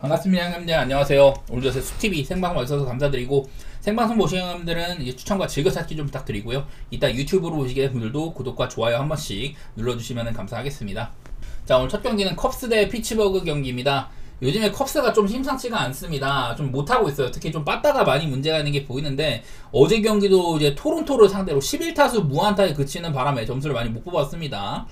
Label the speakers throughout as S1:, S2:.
S1: 반갑습니다 형님들. 안녕하세요. 오늘도 제 숲TV 생방송 와주셔서 감사드리고, 생방송 보시는 형님들은 이제 추천과 즐겨찾기 좀 부탁드리고요. 이따 유튜브로 보시게 된 분들도 구독과 좋아요 한 번씩 눌러주시면 감사하겠습니다. 자, 오늘 첫 경기는 컵스 대 피츠버그 경기입니다. 요즘에 컵스가 좀 심상치가 않습니다. 좀 못하고 있어요. 특히 좀 빠따가 많이 문제가 있는 게 보이는데, 어제 경기도 이제 토론토를 상대로 11타수 무안타에 그치는 바람에 점수를 많이 못 뽑았습니다.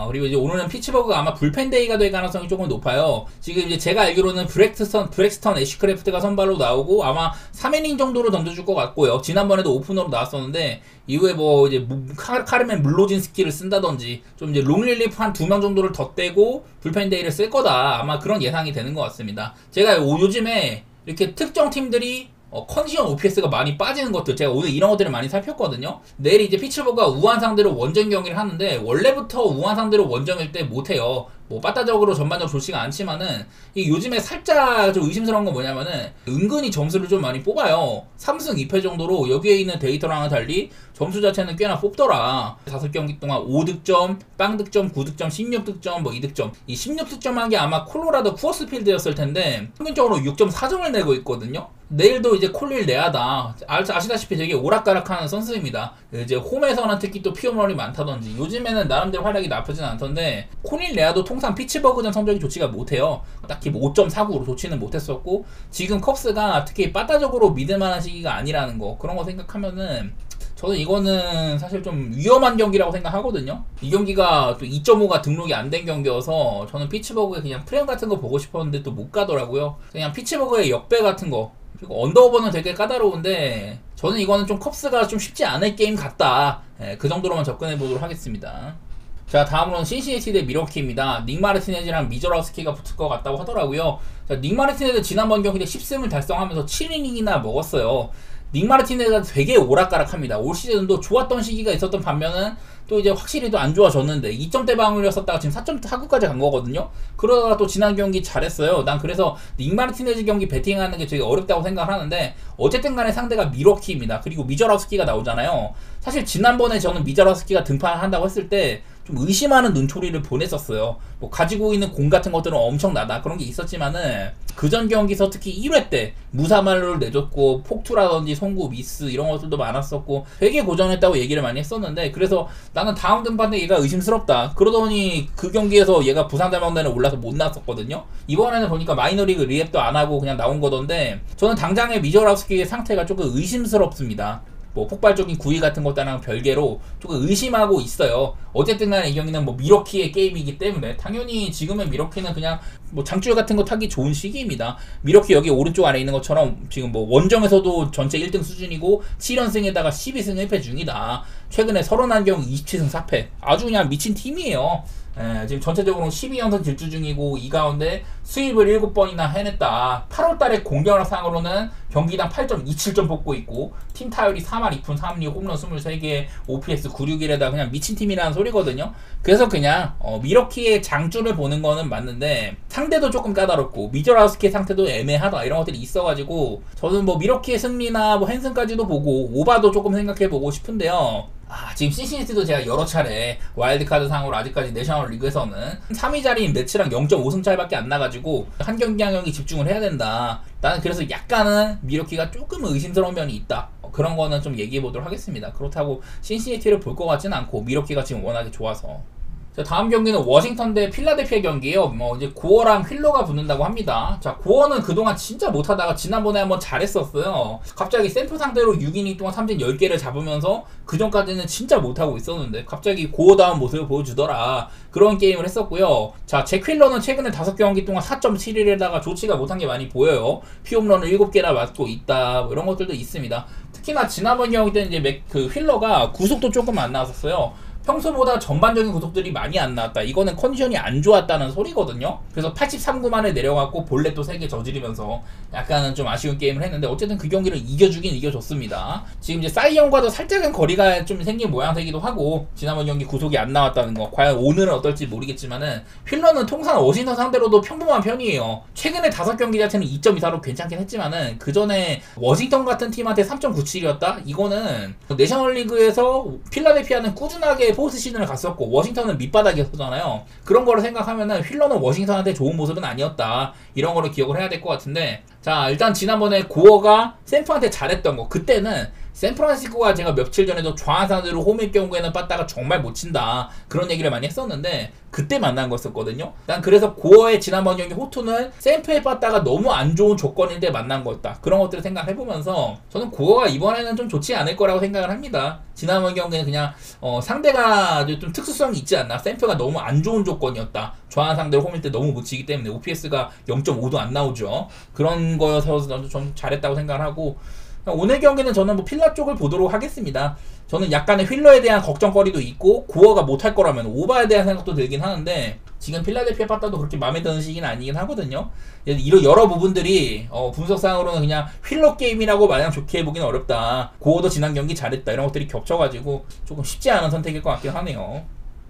S1: 그리고 이제 오늘은 피츠버그가 아마 불펜데이가 될 가능성이 조금 높아요. 지금 이제 제가 알기로는 브렉스턴 애쉬크래프트가 선발로 나오고 아마 3이닝 정도로 던져줄 것 같고요. 지난번에도 오프너로 나왔었는데, 이후에 뭐 이제 카르멘 물로진스키를 쓴다든지 좀 이제 롱릴리프 한 2명 정도를 덧대고 불펜데이를 쓸 거다. 아마 그런 예상이 되는 것 같습니다. 제가 요즘에 이렇게 특정 팀들이 컨디션 OPS가 많이 빠지는 것들, 제가 오늘 이런 것들을 많이 살폈거든요. 내일 이제 피츠버그가 우한 상대로 원정 경기를 하는데, 원래부터 우한 상대로 원정일 때 못해요. 뭐 빠따적으로 전반적으로 좋지가 않지만은, 이 요즘에 살짝 좀 의심스러운 건 뭐냐면은 은근히 점수를 좀 많이 뽑아요. 3승 2패 정도로 여기에 있는 데이터랑은 달리 점수 자체는 꽤나 뽑더라. 5경기 동안 5득점, 빵득점, 9득점, 16득점, 뭐 2득점. 이 16득점한 게 아마 콜로라도 쿠어스필드였을 텐데 평균적으로 6.4점을 내고 있거든요. 내일도 이제 콜릴 레아다. 아시다시피 되게 오락가락하는 선수입니다. 이제 홈에서는 특히 또 피홈런이 많다든지 요즘에는 나름대로 활약이 나쁘진 않던데, 콜릴 레아도 통상 피츠버그전 성적이 좋지가 못해요. 딱히 뭐 5.49로 좋지는 못했었고, 지금 컵스가 특히 빠따적으로 믿을만한 시기가 아니라는 거, 그런 거 생각하면은 저는 이거는 사실 좀 위험한 경기라고 생각하거든요. 이 경기가 또 2.5가 등록이 안 된 경기여서 저는 피츠버그의 그냥 프레임 같은 거 보고 싶었는데 또 못 가더라고요. 그냥 피츠버그의 역배 같은 거, 그리고 언더오버는 되게 까다로운데 저는 이거는 좀 컵스가 좀 쉽지 않을 게임 같다. 그 정도로만 접근해 보도록 하겠습니다. 자, 다음으로는 신시내티 대 미러키입니다. 닉 마르티네즈랑 미저라우스키가 붙을 것 같다고 하더라고요. 자, 닉 마르티네즈 지난번 경기 때 10승을 달성하면서 7이닝이나 먹었어요. 닉 마르티네즈가 되게 오락가락합니다. 올 시즌도 좋았던 시기가 있었던 반면은 또 이제 확실히 또 안 좋아졌는데 2점대 방울이었었다가 지금 4.4구까지 간 거거든요. 그러다가 또 지난 경기 잘했어요. 난 그래서 닉 마르티네즈 경기 배팅하는 게 되게 어렵다고 생각을 하는데, 어쨌든 간에 상대가 미러키입니다. 그리고 미저라우스키가 나오잖아요. 사실 지난번에 저는 미저라우스키가 등판한다고 했을 때 좀 의심하는 눈초리를 보냈었어요. 뭐 가지고 있는 공 같은 것들은 엄청나다, 그런 게 있었지만은 그전 경기에서 특히 1회 때 무사말로를 내줬고 폭투라든지 송구 미스 이런 것들도 많았었고 되게 고전했다고 얘기를 많이 했었는데, 그래서 나는 다음 등판 때 얘가 의심스럽다. 그러더니 그 경기에서 얘가 부상자명단에 올라서 못 나왔었거든요. 이번에는 보니까 마이너리그 리앱도 안 하고 그냥 나온 거던데, 저는 당장의 미저라우스키의 상태가 조금 의심스럽습니다. 뭐 폭발적인 구위 같은 것과는 별개로 조금 의심하고 있어요. 어쨌든 간에 이 경기는 뭐 미러키의 게임이기 때문에 당연히 지금은 미러키는 그냥 뭐 장줄 같은 거 타기 좋은 시기입니다. 미러키 여기 오른쪽 아래 있는 것처럼 지금 뭐 원정에서도 전체 1등 수준이고 7연승에다가 12승 1패 중이다. 최근에 31경기 27승 4패, 아주 그냥 미친 팀이에요. 지금 전체적으로 12연승 질주 중이고 이 가운데 수입을 7번이나 해냈다. 8월달에 공격력상으로는 경기당 8.27점 뽑고 있고, 팀 타율이 4할 2푼 3리, 홈런 23개, OPS 961에다 그냥 미친 팀이라는 소리거든요. 그래서 그냥 미러키의 장줄을 보는 거는 맞는데 상대도 조금 까다롭고 미저라우스키의 상태도 애매하다, 이런 것들이 있어가지고 저는 뭐 미러키의 승리나 뭐 핸슨까지도 보고 오바도 조금 생각해보고 싶은데요. 지금 신시내티도 제가 여러 차례 와일드카드 상으로 아직까지 내셔널리그에서는 3위 자리인 매치랑 0.5승 차이밖에 안 나가지고 한 경기 한 경기 집중을 해야 된다. 나는 그래서 약간은 미러키가 조금 의심스러운 면이 있다. 그런 거는 좀 얘기해 보도록 하겠습니다. 그렇다고 신시내티를 볼 것 같지는 않고 미러키가 지금 워낙에 좋아서. 자, 다음 경기는 워싱턴 대 필라델피아 경기예요. 뭐 이제 고어랑 휠러가 붙는다고 합니다. 자, 고어는 그동안 진짜 못하다가 지난번에 한번 잘했었어요. 갑자기 샘플 상대로 6이닝 동안 삼진 10개를 잡으면서 그전까지는 진짜 못하고 있었는데 갑자기 고어다운 모습을 보여주더라. 그런 게임을 했었고요. 자, 잭 휠러는 최근에 5경기 동안 4.71에다가 좋지가 못한 게 많이 보여요. 피홈런을 7개나 맞고 있다, 뭐 이런 것들도 있습니다. 특히나 지난번 경기 때는 이제 그 휠러가 구속도 조금 안 나왔었어요. 평소보다 전반적인 구속들이 많이 안 나왔다. 이거는 컨디션이 안 좋았다는 소리거든요. 그래서 83구 만에 내려갔고 볼넷도 3개 저지르면서 약간은 좀 아쉬운 게임을 했는데, 어쨌든 그 경기를 이겨주긴 이겨줬습니다. 지금 이제 사이영과도 살짝은 거리가 좀 생긴 모양새기도 하고, 지난번 경기 구속이 안 나왔다는 거, 과연 오늘은 어떨지 모르겠지만은 휠러는 통상 워싱턴 상대로도 평범한 편이에요. 최근에 5경기 자체는 2.24로 괜찮긴 했지만은 그 전에 워싱턴 같은 팀한테 3.97이었다? 이거는 내셔널리그에서 필라델피아는 꾸준하게 꽤 포스트 시즌을 갔었고 워싱턴은 밑바닥이었잖아요. 그런 거를 생각하면은 휠러는 워싱턴한테 좋은 모습은 아니었다, 이런 거를 기억을 해야 될 것 같은데, 자 일단 지난번에 고어가 샘프한테 잘했던 거, 그때는 샌프란시스코가 제가 며칠 전에도 좌상대로 홈일 경우에는 빠따가 정말 못 친다, 그런 얘기를 많이 했었는데 그때 만난 거였었거든요. 난 그래서 고어의 지난번 경기 호투는 샘프의 빠따가 너무 안 좋은 조건인데 만난 거였다, 그런 것들을 생각해보면서 저는 고어가 이번에는 좀 좋지 않을 거라고 생각을 합니다. 지난번 경기는 그냥 상대가 좀 특수성이 있지 않나, 샘프가 너무 안 좋은 조건이었다, 좌한 상대로 홈일 때 너무 못 치기 때문에 OPS가 0.5도 안 나오죠. 그런 거여서 저는 좀 잘했다고 생각을 하고, 오늘 경기는 저는 뭐 필라 쪽을 보도록 하겠습니다. 저는 약간의 휠러에 대한 걱정거리도 있고 고어가 못할 거라면 오바에 대한 생각도 들긴 하는데, 지금 필라델피아 빠따도 그렇게 마음에 드는 시기는 아니긴 하거든요. 이런 여러 부분들이 분석상으로는 그냥 휠러 게임이라고 마냥 좋게 해보기는 어렵다, 고어도 지난 경기 잘했다, 이런 것들이 겹쳐가지고 조금 쉽지 않은 선택일 것 같긴 하네요.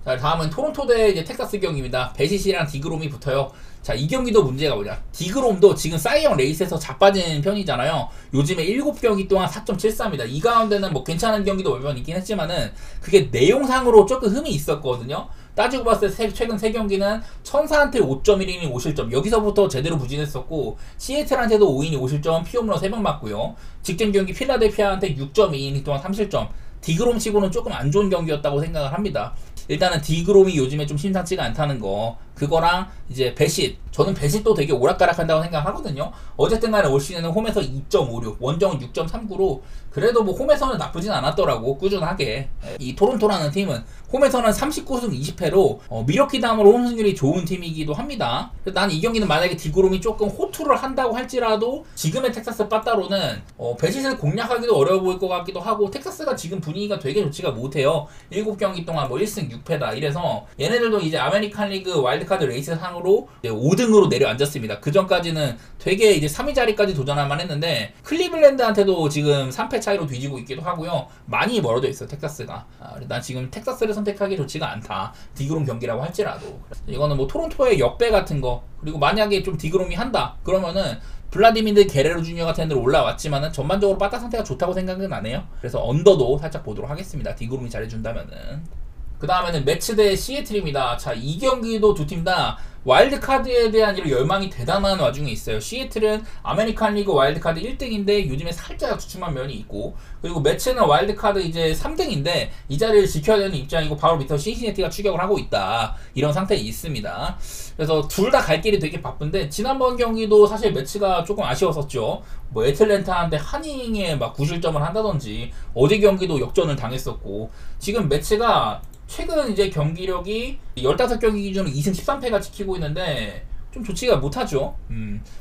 S1: 자 다음은 토론토 대 이제 텍사스 경기입니다. 베시시랑 디그롬이 붙어요. 자 이 경기도 문제가 뭐냐, 디그롬도 지금 사이영 레이스에서 자빠진 편이잖아요. 요즘에 7경기 동안 4.73입니다. 이 가운데는 뭐 괜찮은 경기도 몇번 있긴 했지만은 그게 내용상으로 조금 흠이 있었거든요. 따지고 봤을 때 최근 3경기는 천사한테 5.1이닝 5실점, 여기서부터 제대로 부진했었고, 시애틀한테도 5이닝 5실점 피홈런 3번 맞고요. 직전 경기 필라델피아한테 6.2이닝 동안 3실점, 디그롬 치고는 조금 안 좋은 경기였다고 생각을 합니다. 일단은 디그롬이 요즘에 좀 심상치가 않다는 거, 그거랑 이제 배싯, 저는 배싯도 되게 오락가락한다고 생각하거든요. 어쨌든 간에 올 시즌은 홈에서 2.56, 원정은 6.39로 그래도 뭐 홈에서는 나쁘진 않았더라고, 꾸준하게. 이 토론토라는 팀은 홈에서는 39승 20패로 미러키 다음으로 홈승률이 좋은 팀이기도 합니다. 난 이 경기는 만약에 디그롬이 조금 호투를 한다고 할지라도 지금의 텍사스 빠따로는 배싯을 공략하기도 어려워 보일 것 같기도 하고, 텍사스가 지금 분위기가 되게 좋지가 못해요. 7경기 동안 뭐 1승 6패다 이래서 얘네들도 이제 아메리칸 리그 와일드카드 레이스 상으로 5등으로 내려앉았습니다. 그 전까지는 되게 이제 3위 자리까지 도전할 만 했는데 클리블랜드한테도 지금 3패 차이로 뒤지고 있기도 하고요. 많이 멀어져 있어요, 텍사스가. 난 지금 텍사스를 선택하기 좋지가 않다, 디그롬 경기라고 할지라도. 이거는 뭐 토론토의 역배 같은 거, 그리고 만약에 좀 디그롬이 한다 그러면은 블라디미르 게레로 주니어 같은 애들 올라왔지만은 전반적으로 빠따 상태가 좋다고 생각은 안 해요. 그래서 언더도 살짝 보도록 하겠습니다, 디그롬이 잘해준다면은. 그 다음에는 매츠 대 시애틀입니다. 자, 이 경기도 두 팀 다 와일드카드에 대한 이런 열망이 대단한 와중에 있어요. 시애틀은 아메리칸 리그 와일드카드 1등인데 요즘에 살짝 주춤한 면이 있고, 그리고 매츠는 와일드카드 이제 3등인데 이 자리를 지켜야 되는 입장이고 바로 밑에 신시내티가 추격을 하고 있다, 이런 상태에 있습니다. 그래서 둘 다 갈 길이 되게 바쁜데, 지난번 경기도 사실 매츠가 조금 아쉬웠었죠. 뭐 애틀랜타한테 한 이닝에 막 9실점을 한다든지, 어제 경기도 역전을 당했었고, 지금 매츠가 최근 이제 경기력이 15경기 기준으로 2승 13패가 지키고 있는데 좀 좋지가 못하죠.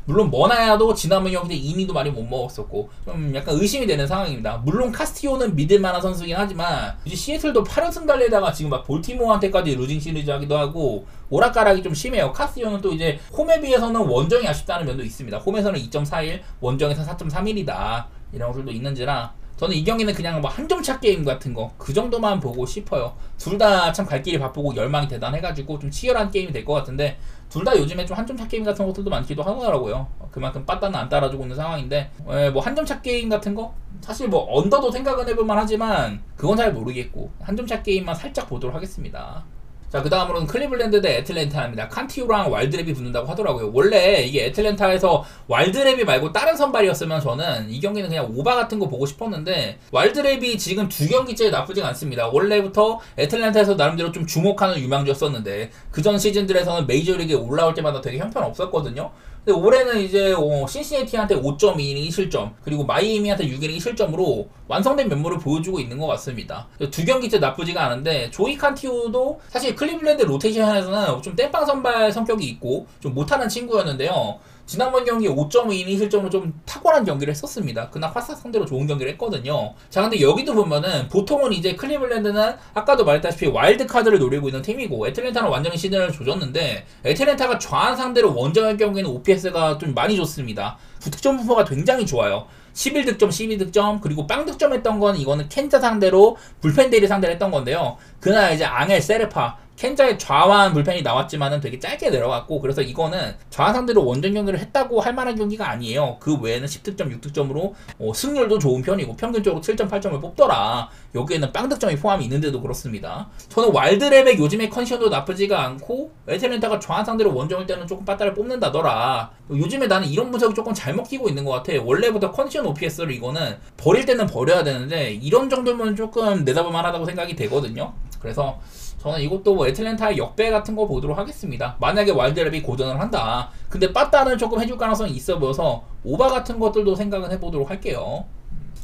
S1: 물론 머나야도 지난번 경기 때 이닝도 많이 못 먹었었고 좀 약간 의심이 되는 상황입니다. 물론 카스티오는 믿을만한 선수긴 하지만 이제 시애틀도 8연승 달리다가 지금 막 볼티모어한테까지 루징 시리즈 하기도 하고 오락가락이 좀 심해요. 카스티오는 또 이제 홈에 비해서는 원정이 아쉽다는 면도 있습니다. 홈에서는 2.41, 원정에서 4.31이다, 이런 것들도 있는지라 저는 이 경기는 그냥 뭐 한 점 차 게임 같은 거 그 정도만 보고 싶어요. 둘 다 참 갈 길이 바쁘고 열망이 대단해가지고 좀 치열한 게임이 될 것 같은데, 둘 다 요즘에 좀 한 점 차 게임 같은 것들도 많기도 하더라고요. 그만큼 빠따는 안 따라주고 있는 상황인데, 뭐 한 점 차 게임 같은 거 사실 뭐 언더도 생각은 해볼만 하지만 그건 잘 모르겠고 한 점 차 게임만 살짝 보도록 하겠습니다. 자, 그 다음으로는 클리블랜드 대 애틀랜타입니다. 칸티오랑 와일드랩이 붙는다고 하더라고요. 원래 이게 애틀랜타에서 와일드랩이 말고 다른 선발이었으면 저는 이 경기는 그냥 오바 같은 거 보고 싶었는데, 와일드랩이 지금 2경기째 나쁘진 않습니다. 원래부터 애틀랜타에서 나름대로 좀 주목하는 유망주였었는데 그전 시즌들에서는 메이저리그에 올라올 때마다 되게 형편없었거든요. 근데 올해는 이제 신시내티한테 5.2이닝 1실점, 그리고 마이애미한테 6이닝 1실점으로 완성된 면모를 보여주고 있는 것 같습니다. 2경기째 나쁘지가 않은데, 조이 칸티오도 사실 클리블랜드 로테이션에서는 좀 땜빵 선발 성격이 있고 좀 못하는 친구였는데요. 지난번 경기에 5.2이닝 실점으로 좀 탁월한 경기를 했었습니다. 그날 화사 상대로 좋은 경기를 했거든요. 자, 근데 여기도 보면은 보통은 이제 클리블랜드는 아까도 말했다시피 와일드카드를 노리고 있는 팀이고, 애틀랜타는 완전히 시즌을 조졌는데 애틀랜타가 좌한 상대로 원정의 경우에는 OPS가 좀 많이 좋습니다. 득점 분포가 굉장히 좋아요. 11득점, 12득점, 그리고 빵 득점했던 건 이거는 캔자 상대로 불펜데이를 상대로 했던 건데요. 그날 이제 앙헬 세르파, 켄자의 좌완 불펜이 나왔지만은 되게 짧게 내려갔고, 그래서 이거는 좌완 상대로 원정 경기를 했다고 할 만한 경기가 아니에요. 그 외에는 10득점, 6득점으로 승률도 좋은 편이고 평균적으로 7.8점을 뽑더라. 여기에는 빵득점이 포함이 있는데도 그렇습니다. 저는 와일드랩의 요즘의 컨디션도 나쁘지가 않고 애틀랜타가 좌완 상대로 원정일 때는 조금 빠따를 뽑는다더라. 요즘에 나는 이런 분석이 조금 잘 먹히고 있는 것 같아. 원래부터 컨디션 OPS를 이거는 버릴 때는 버려야 되는데 이런 정도면 조금 내다볼 만하다고 생각이 되거든요. 그래서 저는 이것도 뭐 애틀랜타의 역배 같은 거 보도록 하겠습니다. 만약에 와일드랩이 고전을 한다. 근데 빠따는 조금 해줄 가능성이 있어 보여서 오바 같은 것들도 생각은 해보도록 할게요.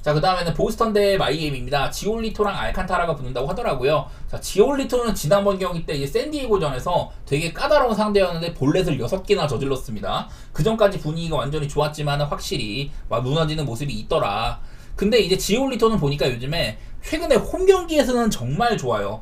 S1: 자, 그 다음에는 보스턴 대 마이애미입니다. 지올리토랑 알칸타라가 붙는다고 하더라고요. 자, 지올리토는 지난번 경기 때 이제 샌디에고전에서 되게 까다로운 상대였는데 볼넷을 6개나 저질렀습니다. 그 전까지 분위기가 완전히 좋았지만 확실히 막 무너지는 모습이 있더라. 근데 이제 지올리토는 보니까 요즘에 최근에 홈 경기에서는 정말 좋아요.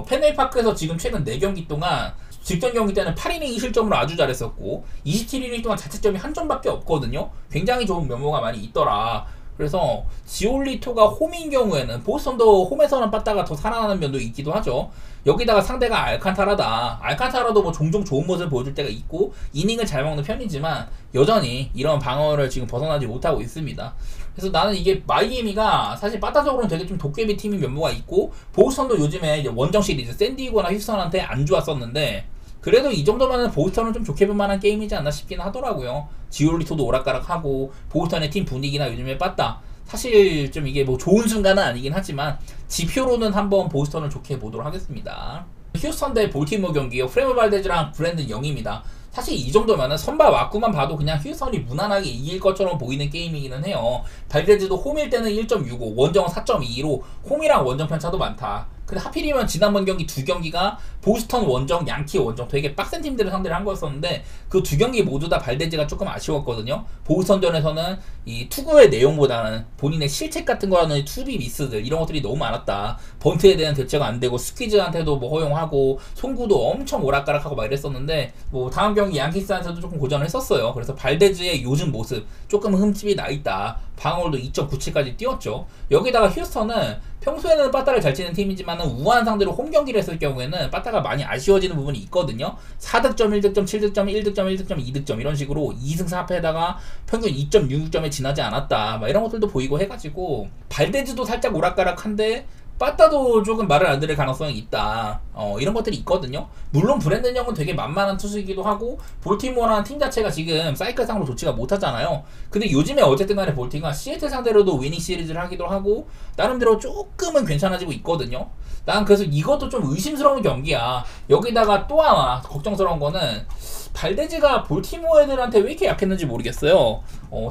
S1: 펜웨이파크에서 지금 최근 4경기 동안 직전 경기 때는 8이닝 2실점으로 아주 잘했었고 27이닝 동안 자책점이 한 점밖에 없거든요. 굉장히 좋은 면모가 많이 있더라. 그래서 지올리토가 홈인 경우에는 보스턴도 홈에서는 빠따가 더 살아나는 면도 있기도 하죠. 여기다가 상대가 알칸타라다. 알칸타라도 뭐 종종 좋은 모습을 보여줄 때가 있고 이닝을 잘 먹는 편이지만 여전히 이런 방어를 지금 벗어나지 못하고 있습니다. 그래서 나는 이게 마이애미가 사실 빠따적으로는 되게 좀 도깨비 팀인 면모가 있고 보스턴도 요즘에 이제 원정 시리즈 샌디에고나 휴스턴한테 안 좋았었는데 그래도 이 정도면은 보스턴은 좀 좋게 볼 만한 게임이지 않나 싶긴 하더라고요. 지올리토도 오락가락하고 보스턴의 팀 분위기나 요즘에 빠따 사실 좀 이게 뭐 좋은 순간은 아니긴 하지만 지표로는 한번 보스턴을 좋게 보도록 하겠습니다. 휴스턴 대 볼티모어 경기요. 프레모 발데즈랑 브랜든 영입니다. 사실 이 정도면은 선발 와꾸만 봐도 그냥 휴스턴이 무난하게 이길 것처럼 보이는 게임이기는 해요. 발데즈도 홈일 때는 1.65, 원정은 4.22로 홈이랑 원정 편차도 많다. 근데 하필이면 지난번 경기 2경기가 보스턴 원정, 양키 원정 되게 빡센 팀들을 상대를 한 거였었는데 그 2경기 모두 다 발데즈가 조금 아쉬웠거든요. 보스턴전에서는 이 투구의 내용보다는 본인의 실책 같은 거라는 투비 미스들 이런 것들이 너무 많았다. 번트에 대한 대처가 안 되고 스퀴즈한테도 뭐 허용하고 송구도 엄청 오락가락하고 막 이랬었는데 뭐 다음 경기 양키스한테도 조금 고전을 했었어요. 그래서 발데즈의 요즘 모습 조금 흠집이 나 있다. 방어율도 2.97까지 뛰었죠. 여기다가 휴스턴은 평소에는 빠따를 잘 치는 팀이지만 우한 상대로 홈 경기를 했을 경우에는 빠따가 많이 아쉬워지는 부분이 있거든요. 4득점, 1득점, 7득점, 1득점, 1득점, 2득점 이런 식으로 2승 4패에다가 평균 2.66점에 지나지 않았다. 막 이런 것들도 보이고 해가지고 발데즈도 살짝 오락가락한데 빠따도 조금 말을 안 들을 가능성이 있다. 이런 것들이 있거든요. 물론 브랜든 영은 되게 만만한 투수이기도 하고 볼티모어라는 팀 자체가 지금 사이클상으로 좋지가 못하잖아요. 근데 요즘에 어쨌든 간에 볼티가 시애틀 상대로도 위닝 시리즈를 하기도 하고 나름대로 조금은 괜찮아지고 있거든요. 난 그래서 이것도 좀 의심스러운 경기야. 여기다가 또 하나 걱정스러운 거는 발데즈가 볼티모어 애들한테 왜 이렇게 약했는지 모르겠어요.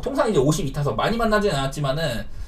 S1: 통상 이제 52타석 많이 만나진 않았지만은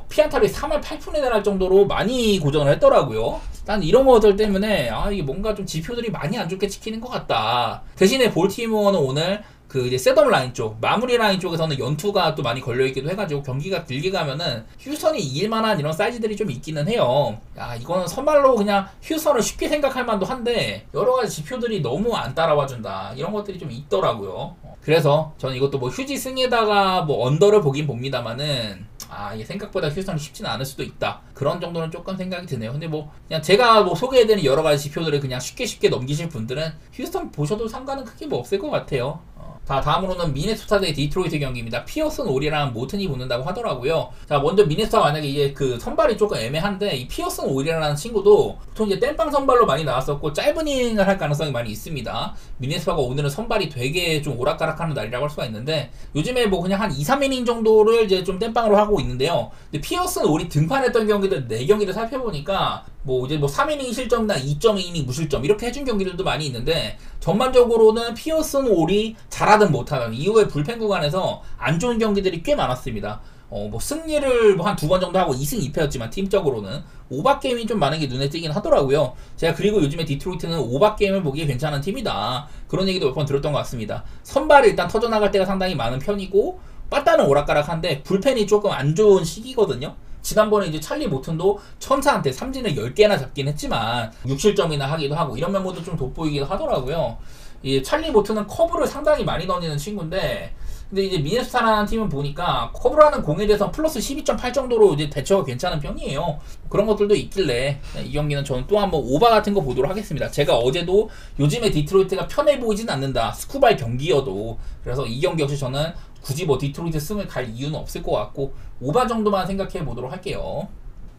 S1: 피안타율이 3할 8푼에 달할 정도로 많이 고전을 했더라고요. 난 이런 것들 때문에 이게 뭔가 좀 지표들이 많이 안 좋게 찍히는 것 같다. 대신에 볼티모어는 오늘 그 이제 셋업 라인 쪽, 마무리 라인 쪽에서는 연투가 또 많이 걸려있기도 해가지고 경기가 길게 가면은 휴스턴이 이길만한 이런 사이즈들이 좀 있기는 해요. 이거는 선발로 그냥 휴스턴을 쉽게 생각할 만도 한데 여러가지 지표들이 너무 안 따라와준다. 이런 것들이 좀 있더라고요. 그래서 저는 이것도 뭐 휴지 승에다가 뭐 언더를 보긴 봅니다만은 이게 생각보다 휴스턴이 쉽지는 않을 수도 있다. 그런 정도는 조금 생각이 드네요. 근데 뭐 그냥 제가 뭐 소개해드린 여러가지 지표들을 그냥 쉽게 넘기실 분들은 휴스턴 보셔도 상관은 크게 뭐 없을 것 같아요. 자, 다음으로는 미네소타 대 디트로이트 경기입니다. 피어슨 오리랑 모튼이 붙는다고 하더라고요. 자, 먼저 미네소타 만약에 이게 그 선발이 조금 애매한데 이 피어슨 오리라는 친구도 보통 이제 땜빵 선발로 많이 나왔었고 짧은 이닝을 할 가능성이 많이 있습니다. 미네소타가 오늘은 선발이 되게 좀 오락가락하는 날이라고 할 수가 있는데 요즘에 뭐 그냥 한 2, 3이닝 정도를 이제 좀 땜빵으로 하고 있는데요. 근데 피어슨 오리 등판했던 경기들 4경기를 살펴보니까 뭐 이제 뭐 3이닝 실점이나 2.2이닝 무실점 이렇게 해준 경기들도 많이 있는데 전반적으로는 피어슨 올이 잘하든 못하든 이후에 불펜 구간에서 안 좋은 경기들이 꽤 많았습니다. 뭐 승리를 뭐 한 2번 정도 하고 2승 2패였지만 팀적으로는 오박 게임이 좀 많은 게 눈에 띄긴 하더라고요. 제가 그리고 요즘에 디트로이트는 오박 게임을 보기에 괜찮은 팀이다. 그런 얘기도 몇 번 들었던 것 같습니다. 선발이 일단 터져나갈 때가 상당히 많은 편이고 빠따는 오락가락한데 불펜이 조금 안 좋은 시기거든요. 지난번에 이제 찰리 모튼도 천사한테 삼진을 10개나 잡긴 했지만 6실점이나 하기도 하고 이런 면모도 좀 돋보이기도 하더라고요. 이 찰리 모튼은 커브를 상당히 많이 던지는 친구인데 근데 이제 미네소타라는 팀은 보니까 커브라는 공에 대해서 플러스 12.8 정도로 이제 대처가 괜찮은 편이에요. 그런 것들도 있길래 이 경기는 저는 또 한번 오바 같은 거 보도록 하겠습니다. 제가 어제도 요즘에 디트로이트가 편해 보이진 않는다. 스쿠바의 경기여도. 그래서 이 경기 역시 저는 굳이 뭐 디트로이트 승을 갈 이유는 없을 것 같고 오바 정도만 생각해 보도록 할게요.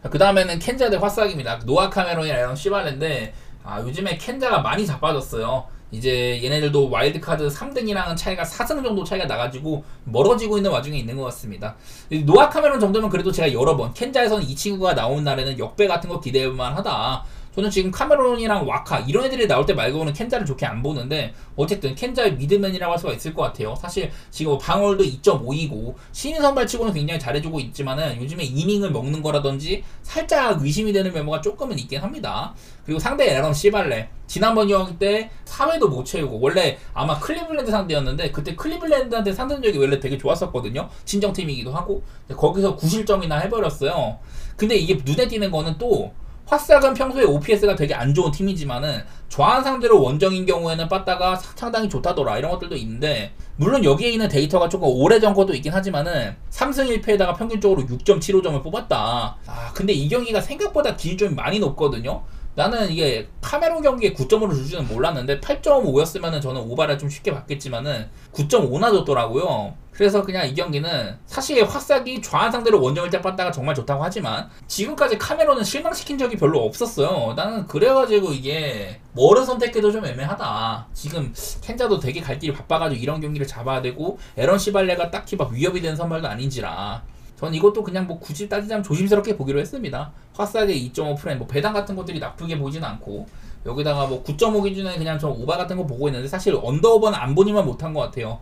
S1: 그 다음에는 켄자 대 화싹입니다. 노아 카메론이랑 에런 시발레인데 요즘에 켄자가 많이 자빠졌어요. 이제 얘네들도 와일드카드 3등이랑은 차이가 4승 정도 차이가 나가지고 멀어지고 있는 와중에 있는 것 같습니다. 노아 카메론 정도면 그래도 제가 여러 번 켄자에서는 이 친구가 나온 날에는 역배 같은 거 기대해볼만 하다. 저는 지금 카메론이랑 와카 이런 애들이 나올 때 말고는 켄자를 좋게 안 보는데 어쨌든 켄자의 미드맨이라고 할 수가 있을 것 같아요. 사실 지금 방어율도 2.5이고 신인 선발치고는 굉장히 잘해주고 있지만은 요즘에 이닝을 먹는 거라든지 살짝 의심이 되는 메모가 조금은 있긴 합니다. 그리고 상대 에런 시발레 지난번 경기 때 4회도 못 채우고 원래 아마 클리블랜드 상대였는데 그때 클리블랜드한테 상대적이 원래 되게 좋았었거든요. 친정팀이기도 하고 거기서 9실점이나 해버렸어요. 근데 이게 눈에 띄는 거는 또 화싹은 평소에 OPS가 되게 안 좋은 팀이지만은 좌한 상대로 원정인 경우에는 빠따가 상당히 좋다더라 이런 것들도 있는데 물론 여기에 있는 데이터가 조금 오래전 것도 있긴 하지만은 3승 1패에다가 평균적으로 6.75점을 뽑았다. 근데 이 경기가 생각보다 기준점이 많이 높거든요. 나는 이게 카메론 경기에 9점으로 줄 줄은 몰랐는데 8.5였으면은 저는 오바를 좀 쉽게 받겠지만은 9.5나 줬더라고요. 그래서 그냥 이 경기는 사실 화싹이 좌한 상대로 원정을 때 빤다가 정말 좋다고 하지만 지금까지 카메론은 실망시킨 적이 별로 없었어요. 나는 그래가지고 이게 뭐를 선택해도 좀 애매하다. 지금 켄자도 되게 갈 길이 바빠가지고 이런 경기를 잡아야 되고 에런 시발레가 딱히 막 위협이 되는 선발도 아닌지라 전 이것도 그냥 뭐 굳이 따지자면 조심스럽게 보기로 했습니다. 화싹의 2.5 프레임 뭐 배당 같은 것들이 나쁘게 보이진 않고 여기다가 뭐 9.5 기준에 그냥 저 오바 같은 거 보고 있는데 사실 언더오버는 안 보니만 못한 것 같아요.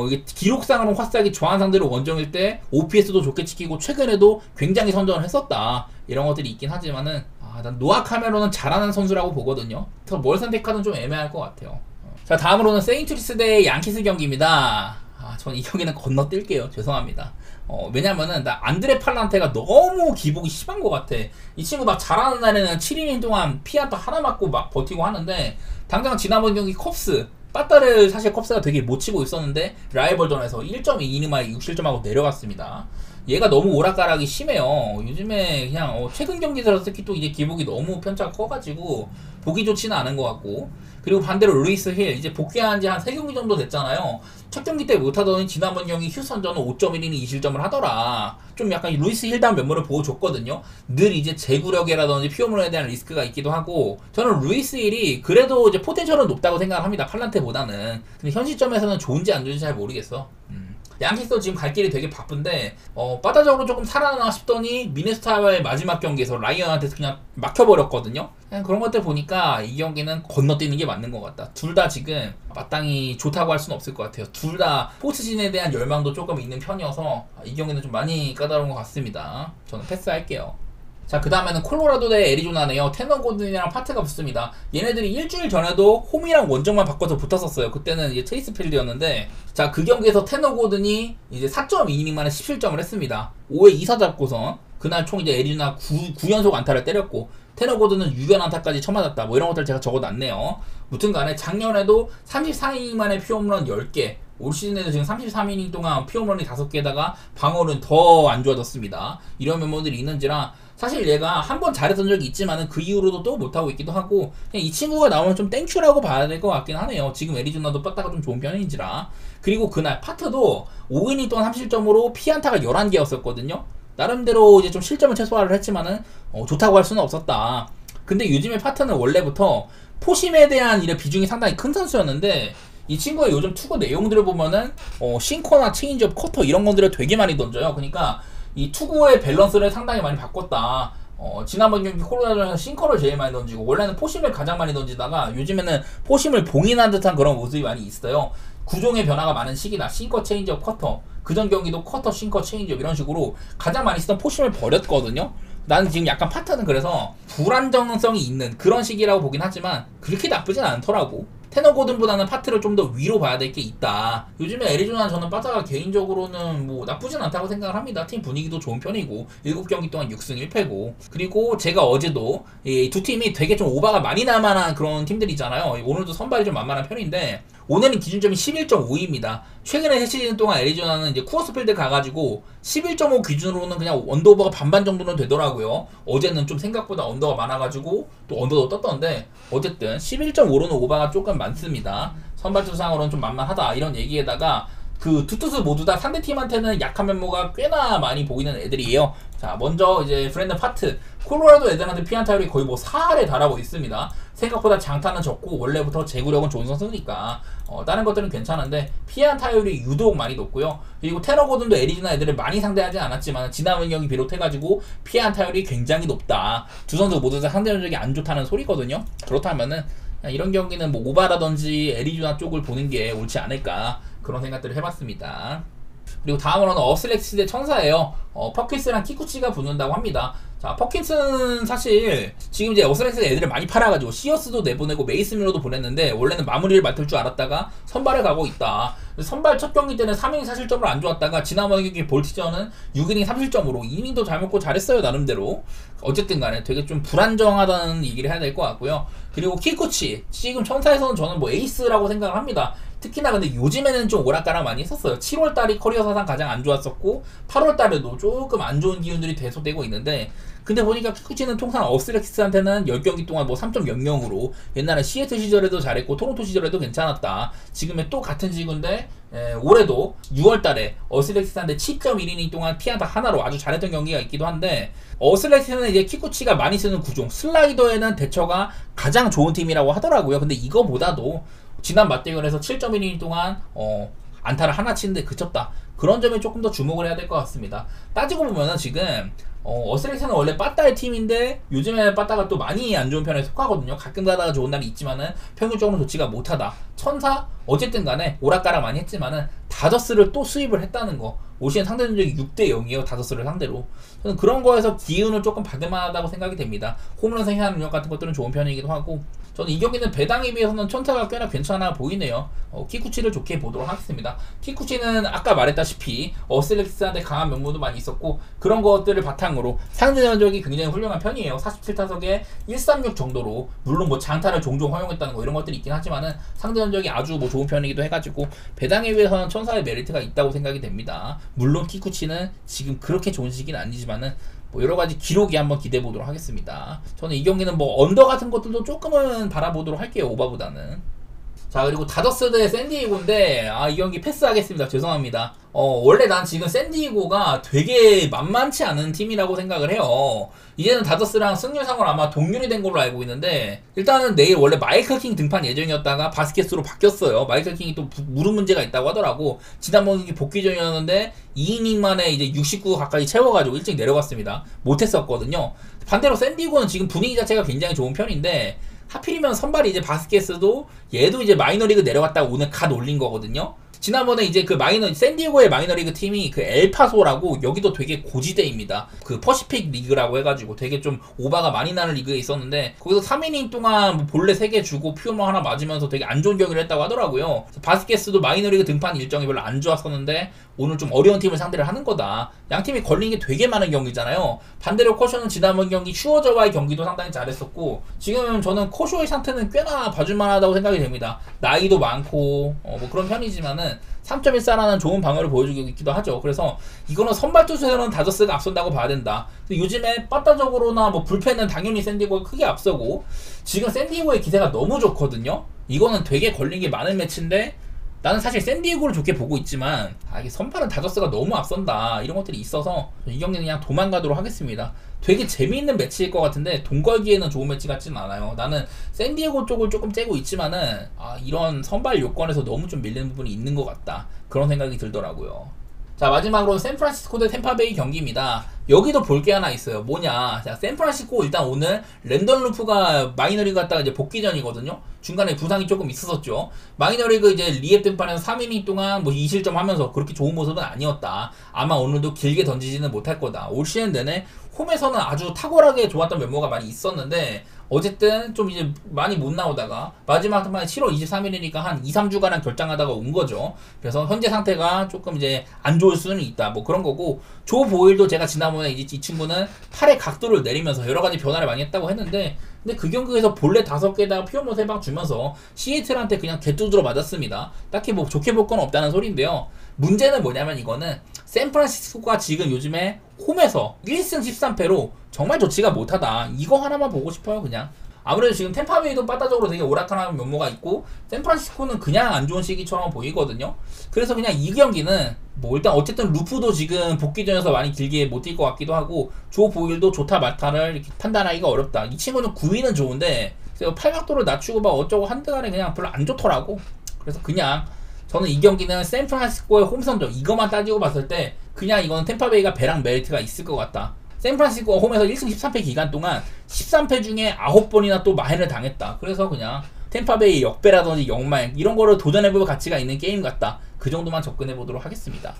S1: 이게 기록상으로는 화싹이 좌한 상대로 원정일 때 OPS도 좋게 지키고 최근에도 굉장히 선전을 했었다 이런 것들이 있긴 하지만은 난 노아 카메론은 잘하는 선수라고 보거든요. 그래서 뭘 선택하든 좀 애매할 것 같아요. 자 다음으로는 세인트루이스 대 양키스 경기입니다. 전 이 경기는 건너뛸게요. 죄송합니다. 왜냐면은 나 안드레 팔란테가 너무 기복이 심한 것 같아. 이 친구 막 잘하는 날에는 7이닝 동안 피안타 하나 맞고 막 버티고 하는데 당장 지난번 경기 컵스 빠따를 사실 컵스가 되게 못 치고 있었는데 라이벌전에서 1.2이닝 만에 6실점하고 내려갔습니다. 얘가 너무 오락가락이 심해요. 요즘에 그냥 최근 경기들어서 특히 또 이제 기복이 너무 편차가 커가지고 보기 좋지는 않은 것 같고 그리고 반대로 루이스 힐 이제 복귀한 지 한 3경기 정도 됐잖아요. 첫 경기 때 못하더니 지난번 경기 휴스턴전은 5.1이닝 2실점을 하더라. 좀 약간 루이스 힐다운 면모를 보여줬거든요. 늘 이제 제구력이라든지 피홈런에 대한 리스크가 있기도 하고 저는 루이스 힐이 그래도 이제 포텐셜은 높다고 생각을 합니다. 팔란테보다는. 근데 현 시점에서는 좋은지 안 좋은지 잘 모르겠어. 양키스도 지금 갈 길이 되게 바쁜데 바다적으로 조금 살아나나 싶더니 미네소타와의 마지막 경기에서 라이언한테 그냥 막혀버렸거든요. 그냥 그런 것들 보니까 이 경기는 건너뛰는 게 맞는 것 같다. 둘 다 지금 마땅히 좋다고 할 수는 없을 것 같아요. 둘 다 포스진에 대한 열망도 조금 있는 편이어서 이 경기는 좀 많이 까다로운 것 같습니다. 저는 패스할게요. 자, 그 다음에는 콜로라도 대 애리조나네요. 테너 고든이랑 파트가 붙습니다. 얘네들이 일주일 전에도 홈이랑 원정만 바꿔서 붙었었어요. 그때는 이제 체이스 필드였는데, 자, 그 경기에서 테너 고든이 이제 4.2이닝 만에 17점을 했습니다. 5회 2사 잡고선 그날 총 이제 애리조나 9연속 안타를 때렸고, 테너 고든은 6연 안타까지 쳐맞았다. 뭐 이런 것들 제가 적어놨네요. 무튼 간에 작년에도 34이닝 만에 피홈런 10개, 올 시즌에도 지금 33이닝 동안 피홈런이 5개에다가 방어는 더 안 좋아졌습니다. 이런 면모들이 있는지라 사실 얘가 한 번 잘했던 적이 있지만은 그 이후로도 또 못하고 있기도 하고 그냥 이 친구가 나오면 좀 땡큐라고 봐야 될 것 같긴 하네요. 지금 애리조나도 빠따가 좀 좋은 편인지라. 그리고 그날 파트도 5이닝 동안 3실점으로 피안타가 11개였었거든요. 나름대로 이제 좀 실점을 최소화를 했지만은 좋다고 할 수는 없었다. 근데 요즘에 파트는 원래부터 포심에 대한 이런 비중이 상당히 큰 선수였는데 이 친구의 요즘 투구 내용들을 보면은 싱커나 체인지업, 커터 이런 것들을 되게 많이 던져요. 그러니까 이 투구의 밸런스를 상당히 많이 바꿨다. 지난번 경기 콜로라도에서 싱커를 제일 많이 던지고 원래는 포심을 가장 많이 던지다가 요즘에는 포심을 봉인한 듯한 그런 모습이 많이 있어요. 구종의 변화가 많은 시기다. 싱커, 체인지업, 커터. 그전 경기도 커터, 싱커, 체인지업 이런 식으로 가장 많이 쓰던 포심을 버렸거든요. 나는 지금 약간 파트는 그래서 불안정성이 있는 그런 시기라고 보긴 하지만 그렇게 나쁘진 않더라고. 테너 고든보다는 파트를 좀 더 위로 봐야 될 게 있다. 요즘에 애리조나 저는 빠따가 개인적으로는 뭐 나쁘진 않다고 생각을 합니다. 팀 분위기도 좋은 편이고 7경기 동안 6승 1패고 그리고 제가 어제도 이 두 팀이 되게 좀 오바가 많이 날 만한 그런 팀들이잖아요. 오늘도 선발이 좀 만만한 편인데 오늘은 기준점이 11.5입니다. 최근에 3시즌 동안 애리조나는 이제 쿠어스필드 가가지고 11.5 기준으로는 그냥 언더오버가 반반 정도는 되더라고요. 어제는 좀 생각보다 언더가 많아가지고 또 언더도 떴던데 어쨌든 11.5로는 오버가 조금 많습니다. 선발 투수상으로는 좀 만만하다 이런 얘기에다가 그 두 투수 모두 다 상대팀한테는 약한 면모가 꽤나 많이 보이는 애들이에요. 자, 먼저 이제 브랜든 파트, 콜로라도 애들한테 피안타율이 거의 뭐 4할에 달하고 있습니다. 생각보다 장타는 적고 원래부터 제구력은 좋은 선수니까 다른 것들은 괜찮은데 피안타율이 유독 많이 높고요. 그리고 테너 고든도 애리조나 애들을 많이 상대하지 않았지만 지난 경기 비롯해가지고 피안타율이 굉장히 높다. 두 선수 모두 다 상대 전적이 안 좋다는 소리거든요. 그렇다면은 이런 경기는 뭐 오바라든지 애리조나 쪽을 보는 게 옳지 않을까 그런 생각들을 해봤습니다. 그리고 다음으로는 어슬렉스 대 천사예요. 퍼킨스랑 키쿠치가 붙는다고 합니다. 자, 퍼킨스는 사실 지금 이제 어슬렉스 애들을 많이 팔아가지고 시어스도 내보내고 메이스 밀러도 보냈는데 원래는 마무리를 맡을 줄 알았다가 선발을 가고 있다. 선발 첫 경기 때는 3이닝 4실점으로 안 좋았다가 지난번 경기 볼티전은 6이닝 3실점으로 2이닝도 잘 먹고 잘했어요 나름대로. 어쨌든 간에 되게 좀 불안정하다는 얘기를 해야 될 것 같고요. 그리고 키쿠치 지금 천사에서는 저는 뭐 에이스라고 생각을 합니다. 특히나 근데 요즘에는 좀 오락가락 많이 했었어요. 7월달이 커리어 사상 가장 안 좋았었고 8월달에도 조금 안 좋은 기운들이 계속되고 있는데 근데 보니까 키쿠치는 통상 어슬렉스한테는 10경기 동안 뭐 3.00으로 옛날에 시애틀 시절에도 잘했고 토론토 시절에도 괜찮았다. 지금의 또 같은 지구인데 올해도 6월달에 어슬렉스한테 7.1이닝 동안 피안타 하나로 아주 잘했던 경기가 있기도 한데 어슬렉스는 이제 키쿠치가 많이 쓰는 구종 슬라이더에는 대처가 가장 좋은 팀이라고 하더라고요. 근데 이거보다도 지난 맞대결에서 7.1이닝 동안 안타를 하나 치는데 그쳤다. 그런 점에 조금 더 주목을 해야 될 것 같습니다. 따지고 보면은 지금 어슬렉스는 원래 빠따의 팀인데 요즘에 빠따가 또 많이 안 좋은 편에 속하거든요. 가끔 가다가 좋은 날이 있지만은 평균적으로 좋지가 못하다. 천사 어쨌든 간에 오락가락 많이 했지만은 다저스를 또 수입을 했다는 거. 올 시즌 상대 전적이 6대 0이에요. 다저스를 상대로. 저는 그런 거에서 기운을 조금 받을 만하다고 생각이 됩니다. 홈런 생산 능력 같은 것들은 좋은 편이기도 하고 저는 이 경기는 배당에 비해서는 천사가 꽤나 괜찮아 보이네요. 키쿠치를 좋게 보도록 하겠습니다. 키쿠치는 아까 말했다시피 어슬렉스한테 강한 면모도 많이 있었고 그런 것들을 바탕으로 상대 전적이 굉장히 훌륭한 편이에요. 47타석에 136 정도로 물론 뭐 장타를 종종 허용했다는 거 이런 것들이 있긴 하지만은 상대 전적이 아주 뭐 좋은 편이기도 해가지고 배당에 비해서는 천사의 메리트가 있다고 생각이 됩니다. 물론 키쿠치는 지금 그렇게 좋은 시기는 아니지만은 뭐 여러가지 기록이 한번 기대해 보도록 하겠습니다. 저는 이 경기는 뭐 언더 같은 것들도 조금은 바라보도록 할게요. 오바보다는. 자, 그리고 다저스 대 샌디에고인데 이 경기 패스하겠습니다. 죄송합니다. 원래 난 지금 샌디에고가 되게 만만치 않은 팀이라고 생각을 해요. 이제는 다저스랑 승률상으로 아마 동률이 된 걸로 알고 있는데 일단은 내일 원래 마이클 킹 등판 예정이었다가 바스켓으로 바뀌었어요. 마이클 킹이 또 무릎 문제가 있다고 하더라고. 지난번 경기 복귀전이었는데 2이닝 만에 이제 69 가까이 채워가지고 일찍 내려갔습니다. 못했었거든요. 반대로 샌디에고는 지금 분위기 자체가 굉장히 좋은 편인데 하필이면 선발이 이제 바스켓스도 얘도 이제 마이너리그 내려갔다가 오늘 갓 올린 거거든요. 지난번에 이제 그 샌디에고의 마이너리그 팀이 그 엘파소라고 여기도 되게 고지대입니다. 그 퍼시픽 리그라고 해가지고 되게 좀 오바가 많이 나는 리그에 있었는데 거기서 3이닝 동안 뭐 볼넷 3개 주고 피홈런 하나 맞으면서 되게 안 좋은 경기를 했다고 하더라고요. 바스켓스도 마이너리그 등판 일정이 별로 안 좋았었는데 오늘 좀 어려운 팀을 상대를 하는 거다. 양 팀이 걸린 게 되게 많은 경기잖아요. 반대로 코쇼는 지난번 경기 슈어저와의 경기도 상당히 잘했었고 지금 저는 코쇼의 상태는 꽤나 봐줄만하다고 생각이 됩니다. 나이도 많고 뭐 그런 편이지만은 3.14라는 좋은 방어를 보여주고 있기도 하죠. 그래서 이거는 선발 투수에서는 다저스가 앞선다고 봐야 된다. 요즘에 빠따적으로나 뭐 불펜은 당연히 샌디에고가 크게 앞서고 지금 샌디에고의 기세가 너무 좋거든요. 이거는 되게 걸린 게 많은 매치인데 나는 사실 샌디에고를 좋게 보고 있지만 이게 선발은 다저스가 너무 앞선다 이런 것들이 있어서 이 경기는 그냥 도망가도록 하겠습니다. 되게 재미있는 매치일 것 같은데 돈 걸기에는 좋은 매치 같지는 않아요. 나는 샌디에고 쪽을 조금 째고 있지만은 이런 선발 요건에서 너무 좀 밀리는 부분이 있는 것 같다 그런 생각이 들더라고요. 자, 마지막으로 샌프란시스코 대 템파베이 경기입니다. 여기도 볼 게 하나 있어요. 뭐냐. 자, 샌프란시스코 일단 오늘 랜던 루프가 마이너리그 갔다가 이제 복귀전이거든요. 중간에 부상이 조금 있었었죠. 마이너리그 이제 리앱 등판에서 3이닝 동안 뭐 2실점 하면서 그렇게 좋은 모습은 아니었다. 아마 오늘도 길게 던지지는 못할 거다. 올 시즌 내내 홈에서는 아주 탁월하게 좋았던 면모가 많이 있었는데 어쨌든 좀 이제 많이 못 나오다가 마지막 등판에 7월 23일이니까 한 2-3주간 결장하다가 온 거죠. 그래서 현재 상태가 조금 이제 안 좋을 수는 있다. 뭐 그런 거고 조 보일도 제가 지난번에 이 친구는 팔의 각도를 내리면서 여러 가지 변화를 많이 했다고 했는데 근데 그 경기에서 볼넷 5개에다가 피어모 3방 주면서 시애틀한테 그냥 개뚜드러 맞았습니다. 딱히 뭐 좋게 볼 건 없다는 소리인데요. 문제는 뭐냐면 이거는 샌프란시스코가 지금 요즘에 홈에서 1승 13패로 정말 좋지가 못하다. 이거 하나만 보고 싶어요, 그냥. 아무래도 지금 템파베이도 바다적으로 되게 오락가락한 면모가 있고 샌프란시스코는 그냥 안 좋은 시기처럼 보이거든요. 그래서 그냥 이 경기는 뭐 일단 어쨌든 루프도 지금 복귀전에서 많이 길게 못 뛸 것 같기도 하고 조 보일도 좋다 말타를 이렇게 판단하기가 어렵다. 이 친구는 9위는 좋은데 팔각도를 낮추고 막 어쩌고 한드간에 그냥 별로 안 좋더라고. 그래서 그냥 저는 이 경기는 샌프란시스코의 홈선적 이것만 따지고 봤을 때 그냥 이거는 템파베이가 배랑 메리트가 있을 것 같다. 샌프란시스코가 홈에서 1승 13패 기간 동안 13패 중에 9번이나 또 마해를 당했다. 그래서 그냥 템파베이 역배라든지 역마행 이런 거를 도전해볼 가치가 있는 게임 같다. 그 정도만 접근해보도록 하겠습니다.